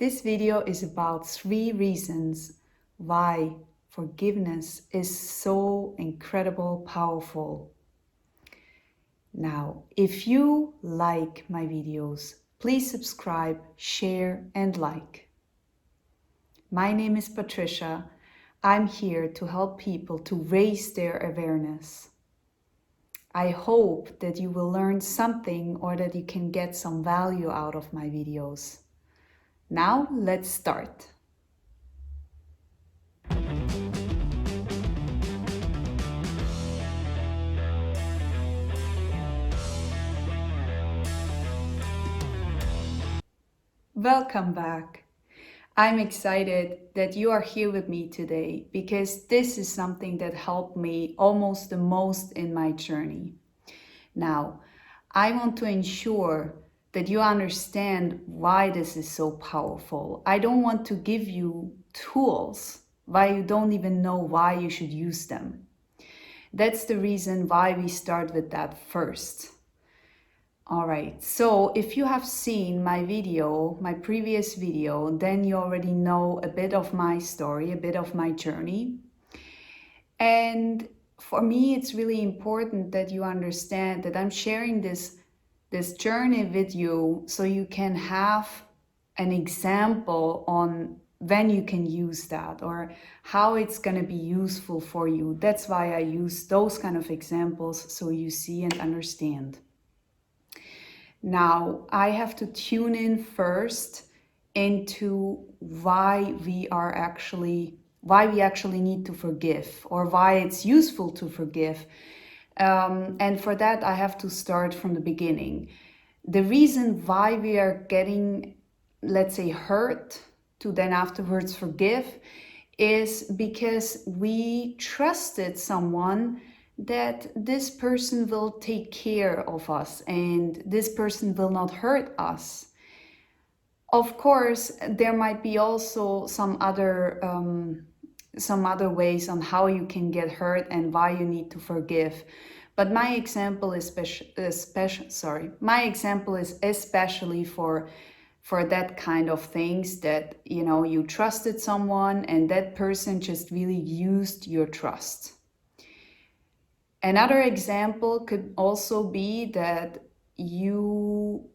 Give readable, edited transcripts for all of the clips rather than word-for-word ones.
This video is about 3 reasons why forgiveness is so incredible powerful. Now, if you like my videos, please subscribe, share and like. My name is Patricia. I'm here to help people to raise their awareness. I hope that you will learn something or that you can get some value out of my videos. Now, let's start. Welcome back. I'm excited that you are here with me today because this is something that helped me almost the most in my journey. Now, I want to ensure that you understand why this is so powerful. I don't want to give you tools why you don't even know why you should use them. That's the reason why we start with that first. All right, so if you have seen my video, my previous video, then you already know a bit of my story, a bit of my journey. And for me, it's really important that you understand that I'm sharing this journey with you so you can have an example on when you can use that or how it's going to be useful for you. That's why I use those kind of examples so you see and understand. Now, I have to tune in first into why we actually need to forgive or why it's useful to forgive. And for that, I have to start from the beginning. The reason why we are getting, let's say, hurt to then afterwards forgive is because we trusted someone that this person will take care of us and this person will not hurt us. Of course, there might be also some other ways on how you can get hurt and why you need to forgive. But my example is especially for that kind of things that, you trusted someone and that person just really used your trust. Another example could also be that you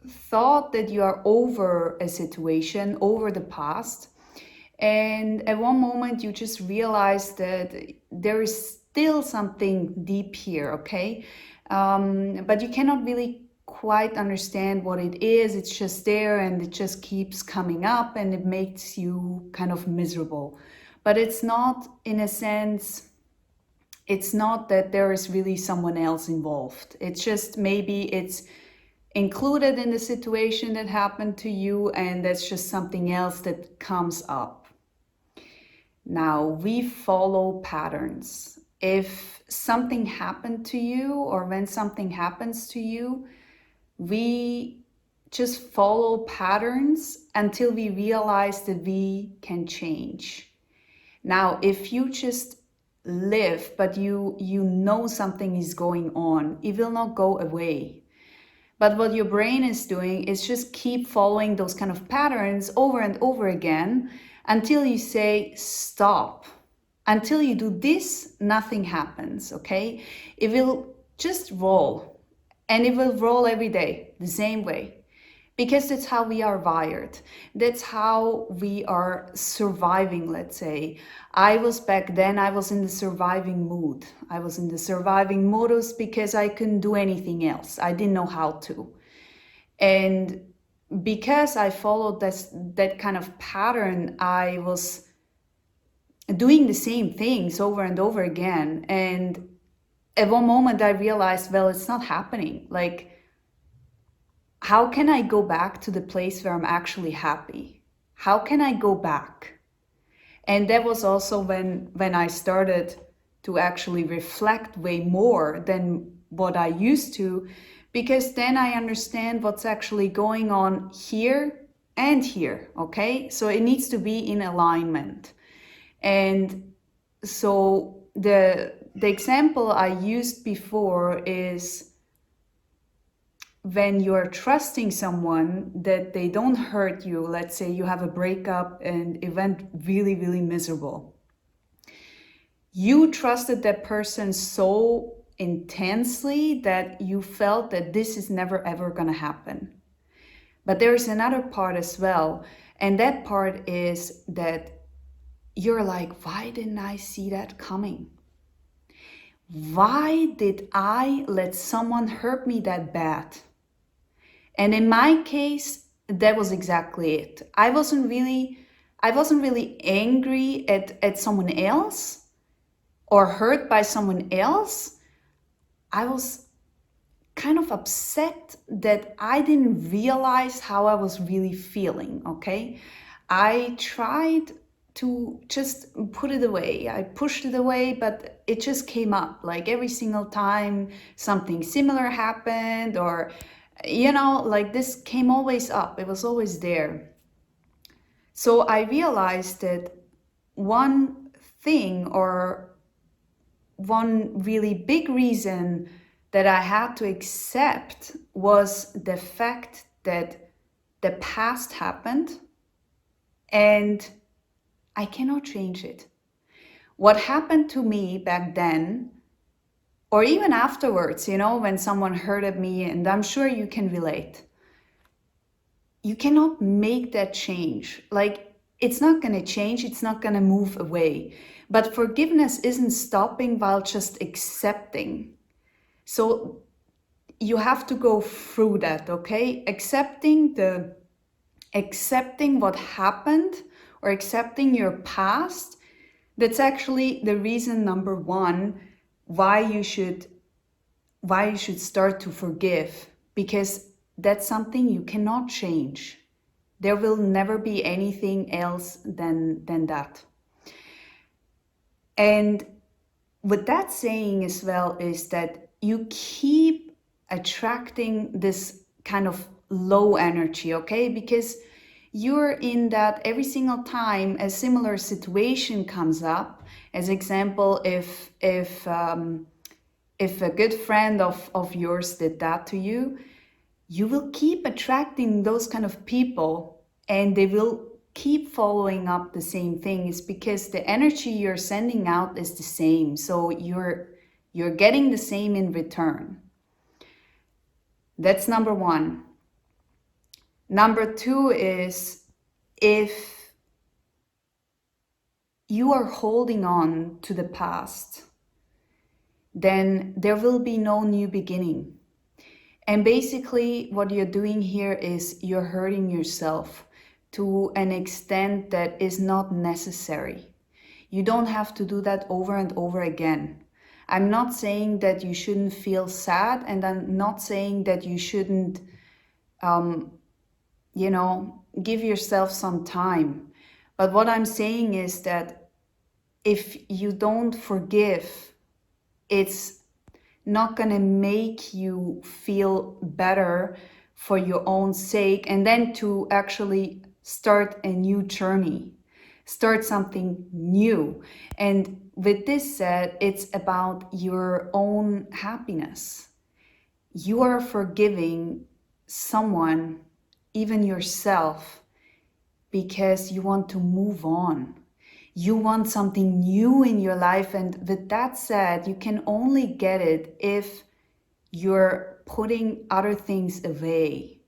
thought that you are over a situation, over the past, and at one moment you just realized that there is still something deep here, okay? But you cannot really quite understand what it is. It's just there and it just keeps coming up and it makes you kind of miserable. But it's not, in a sense, it's not that there is really someone else involved. It's just maybe it's included in the situation that happened to you and that's just something else that comes up. Now, we follow patterns. If something happened to you or when something happens to you, we just follow patterns until we realize that we can change. Now, if you just live, but you know something is going on, it will not go away. But what your brain is doing is just keep following those kind of patterns over and over again until you say stop. Until you do this, nothing happens, okay? It will just roll, and it will roll every day the same way. Because that's how we are wired. That's how we are surviving, let's say. Back then, I was in the surviving mood. I was in the surviving modus because I couldn't do anything else. I didn't know how to. And because I followed that kind of pattern, I was doing the same things over and over again. And at one moment I realized, well, it's not happening. Like, how can I go back to the place where I'm actually happy? How can I go back? And that was also when I started to actually reflect way more than what I used to, because then I understand what's actually going on here and here, okay? So it needs to be in alignment. And so the example I used before is when you're trusting someone that they don't hurt you, let's say you have a breakup and it went really, really miserable. You trusted that person so intensely that you felt that this is never ever going to happen. But there is another part as well. And that part is that you're like, why didn't I see that coming? Why did I let someone hurt me that bad? And in my case, that was exactly it. I wasn't really angry at someone else or hurt by someone else. I was kind of upset that I didn't realize how I was really feeling, okay? I tried to just put it away. I pushed it away, but it just came up. Like every single time something similar happened, or, like this came always up. It was always there. So I realized that one thing, or one really big reason that I had to accept, was the fact that the past happened and I cannot change it. What happened to me back then, or even afterwards, when someone hurted me, and I'm sure you can relate, you cannot make that change. Like, it's not going to change, it's not going to move away. But forgiveness isn't stopping while just accepting. So you have to go through that, okay? Accepting what happened, or accepting your past. That's actually the reason number one why you should start to forgive, because that's something you cannot change. There will never be anything else than that. And what that's saying as well is that you keep attracting this kind of low energy, okay? Because you're in that every single time a similar situation comes up. As example, if a good friend of yours did that to you, you will keep attracting those kind of people, and they will keep following up the same things, because the energy you're sending out is the same. So you're getting the same in return. That's number one. Number two is, if you are holding on to the past, then there will be no new beginning. And basically what you're doing here is you're hurting yourself to an extent that is not necessary. You don't have to do that over and over again. I'm not saying that you shouldn't feel sad, and I'm not saying that you shouldn't, give yourself some time. But what I'm saying is that if you don't forgive, it's not going to make you feel better for your own sake, and then to actually start a new journey, start something new. And with this said, it's about your own happiness. You are forgiving someone, even yourself, because you want to move on. You want something new in your life. And with that said, you can only get it if you're putting other things away.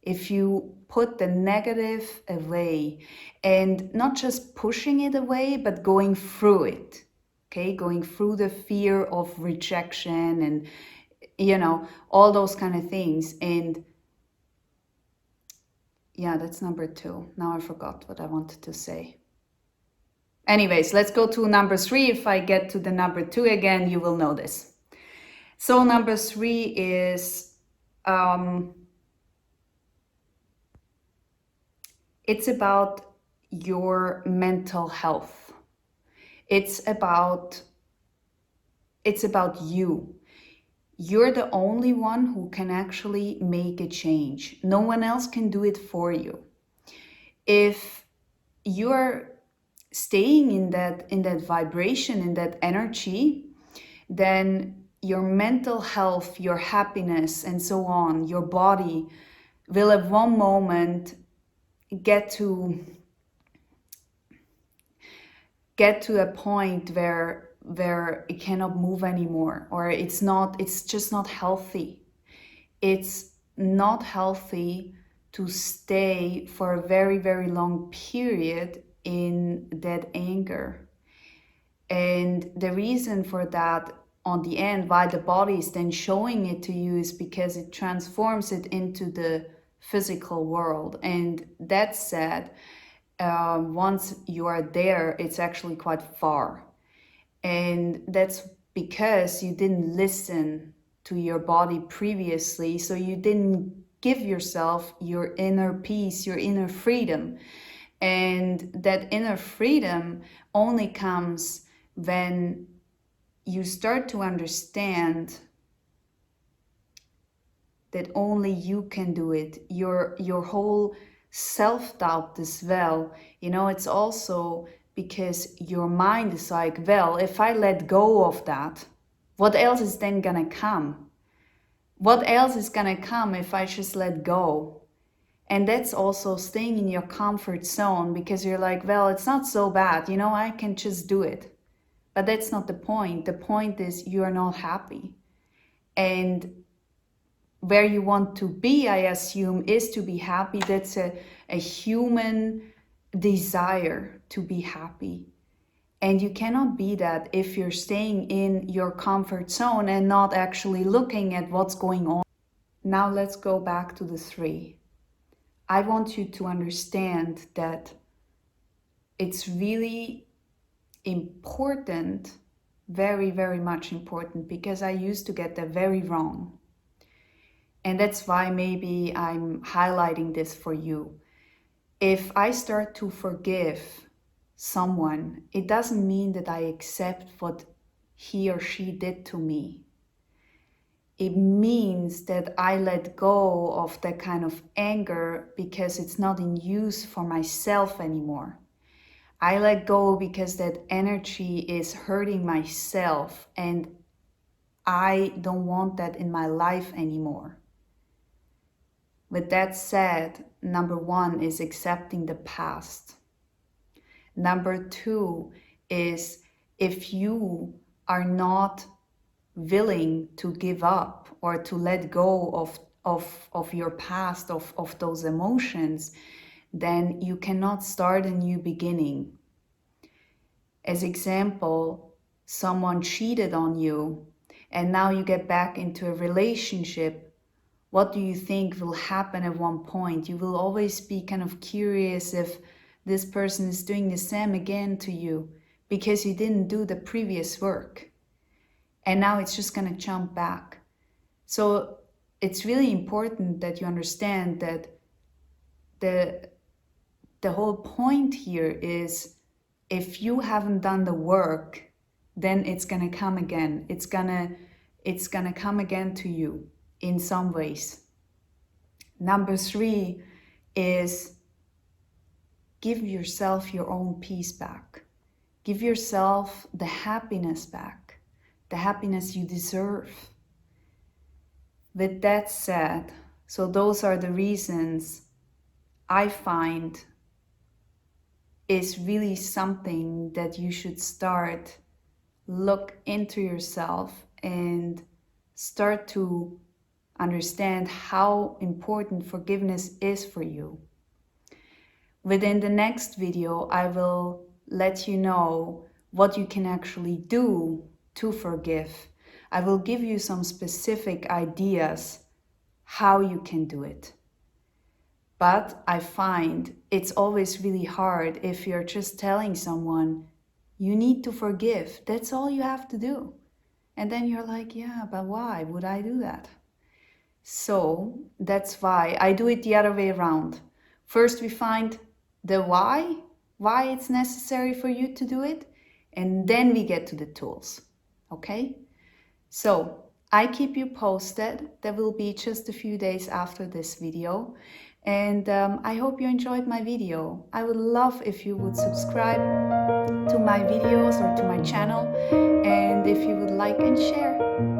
If you put the negative away, and not just pushing it away, but going through it. Okay, going through the fear of rejection and, all those kind of things. And yeah, that's number two. Now I forgot what I wanted to say. Anyways, let's go to number three. If I get to the number two again, you will know this. So number three is, it's about your mental health. It's about you. You're the only one who can actually make a change. No one else can do it for you. If you're staying in that vibration, in that energy, then your mental health, your happiness, and so on, your body will at one moment get to a point where it cannot move anymore, or it's just not healthy. It's not healthy to stay for a very, very long period in that anger. And the reason for that, on the end, why the body is then showing it to you, is because it transforms it into the physical world. And that said, once you are there, it's actually quite far. And that's because you didn't listen to your body previously, so you didn't give yourself your inner peace, your inner freedom. And that inner freedom only comes when you start to understand that only you can do it. Your whole self-doubt as well, it's also because your mind is like, well, if I let go of that, what else is then gonna come? What else is gonna come if I just let go? And that's also staying in your comfort zone, because you're like, well, it's not so bad, I can just do it. But that's not the point. The point is you are not happy. And where you want to be, I assume, is to be happy. That's a human desire to be happy. And you cannot be that if you're staying in your comfort zone and not actually looking at what's going on. Now let's go back to the 3. I want you to understand that it's really important, very, very much important, because I used to get that very wrong. And that's why maybe I'm highlighting this for you. If I start to forgive someone, it doesn't mean that I accept what he or she did to me. It means that I let go of that kind of anger because it's not in use for myself anymore. I let go because that energy is hurting myself, and I don't want that in my life anymore. With that said, number 1 is accepting the past. Number 2 is, if you are not willing to give up or to let go of your past, of those emotions, then you cannot start a new beginning. As example, someone cheated on you and now you get back into a relationship. What do you think will happen at one point? You will always be kind of curious if this person is doing the same again to you, because you didn't do the previous work. And now it's just going to jump back. So it's really important that you understand that the whole point here is, if you haven't done the work, then it's going to come again. It's going to come again to you in some ways. Number 3 is, give yourself your own peace back. Give yourself the happiness back, the happiness you deserve. With that said, so those are the reasons I find is really something that you should start look into yourself and start to understand how important forgiveness is for you. Within the next video, I will let you know what you can actually do to forgive. I will give you some specific ideas how you can do it. But I find it's always really hard if you're just telling someone, you need to forgive. That's all you have to do. And then you're like, yeah, but why would I do that? So that's why I do it the other way around. First we find the why it's necessary for you to do it, and then we get to the tools, okay? So I keep you posted. That will be just a few days after this video. And I hope you enjoyed my video. I would love if you would subscribe to my videos or to my channel, and if you would like and share.